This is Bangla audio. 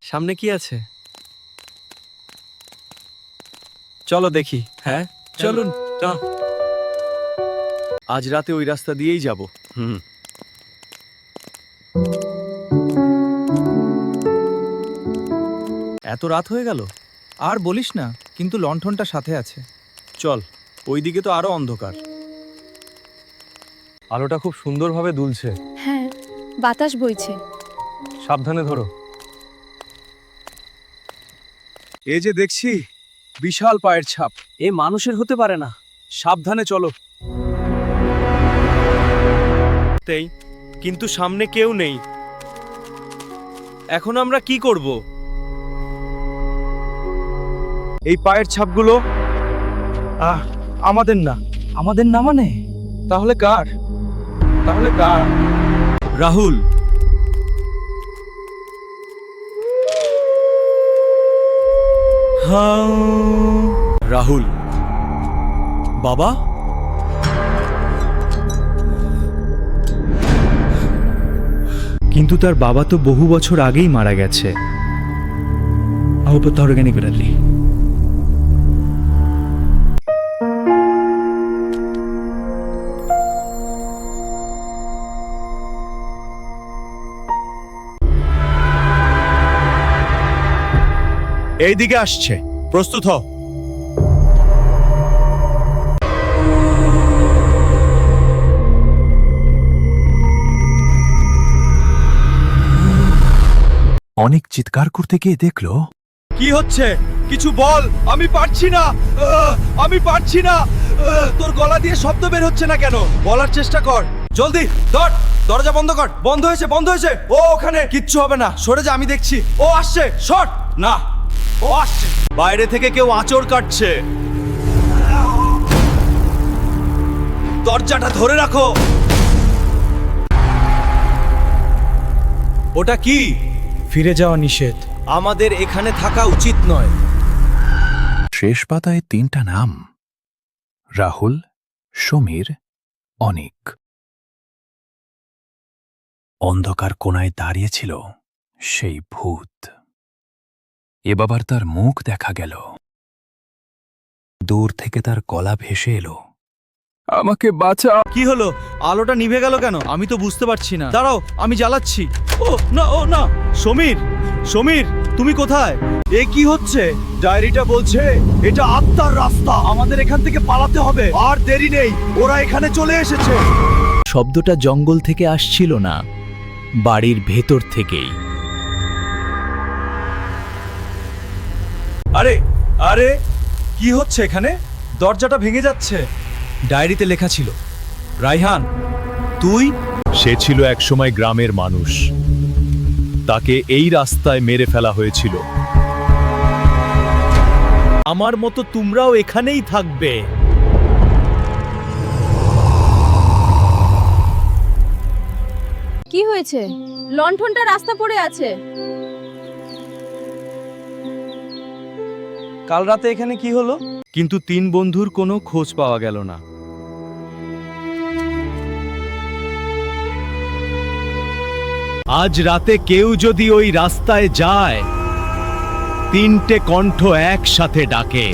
সামনে কি আছে? চলো দেখি। হ্যাঁ চলুন। চল। আজ রাতে ওই রাস্তা দিয়েই যাব। এত রাত হয়ে গেল। আর বলিস না, কিন্তু লণ্ঠনটা সাথে আছে। চল, ওইদিকে তো আরো অন্ধকার। আলোটা খুব সুন্দরভাবে দুলছে। হ্যাঁ, বাতাস বইছে। সাবধানে ধরো। এই যে দেখছি বিশাল পায়ের ছাপ। এ মানুষের হতে পারে না। সাবধানে চলো। কিন্তু সামনে কেউ নেই। এখন আমরা কি করব? এই পায়ের ছাপগুলো আমাদের না। আমাদের না মানে? তাহলে কার? রাহুল। রাহুল বাবা, কিন্তু তার বাবা তো বহু বছর আগেই মারা গেছে। অর্গানিক এইদিকে আসছে, প্রস্তুত হ। অনেক চিৎকার করতে গিয়ে দেখলো কি হচ্ছে? কিছু বল। আমি পারছি না। তোর গলা দিয়ে শব্দ বের হচ্ছে না কেন? বলার চেষ্টা কর। জলদি ধর। দরজা বন্ধ কর। বন্ধ হয়েছে। ও ওখানে। কিচ্ছু হবে না, সরে যা, আমি দেখছি। ও আসছে, শট না। ও আসছে। বাইরে থেকে কেউ আঁচড় কাটছে। দরজাটা ধরে রাখো। ওটা কি? ফিরে যাওয়া নিষেধ। আমাদের এখানে থাকা উচিত নয়। শেষ পাতায় 3টা নাম: রাহুল, সমীর, অনিক। অন্ধকার কোণায় দাঁড়িয়েছিল সেই ভূত। এবার তার মুখ দেখা গেল। দূর থেকে তার গলা ভেসে এলো, আমাকে বাঁচা। কি হলো? আলোটা নিভে গেল কেন? আমি তো বুঝতে পারছি না। দাঁড়াও, আমি জ্বালাচ্ছি। ও না। সমীর তুমি কোথায়? এ কি হচ্ছে? ডায়েরিটা বলছে এটা আত্মার রাস্তা। আমাদের এখান থেকে পালাতে হবে। আর দেরি নেই, ওরা এখানে চলে এসেছে। শব্দটা জঙ্গল থেকে আসছিল না, বাড়ির ভেতর থেকেই। আরে কি হচ্ছে এখানে? দরজাটা ভেঙে যাচ্ছে। ডায়েরিতে লেখা ছিল, রাইহান তুই। সে ছিল একসময় গ্রামের মানুষ। তাকে এই রাস্তায় মেরে ফেলা হয়েছিল। আমার মতো তোমরাও এখানেই থাকবে। কি হয়েছে? লণ্ঠনটা রাস্তা পড়ে আছে। কাল রাতে এখানে কি হলো? কিন্তু 3 বন্ধুর কোনো খোঁজ পাওয়া গেল না। আজ রাতে কেউ যদি ওই রাস্তায় যায়, 3টে কণ্ঠ একসাথে ডাকে।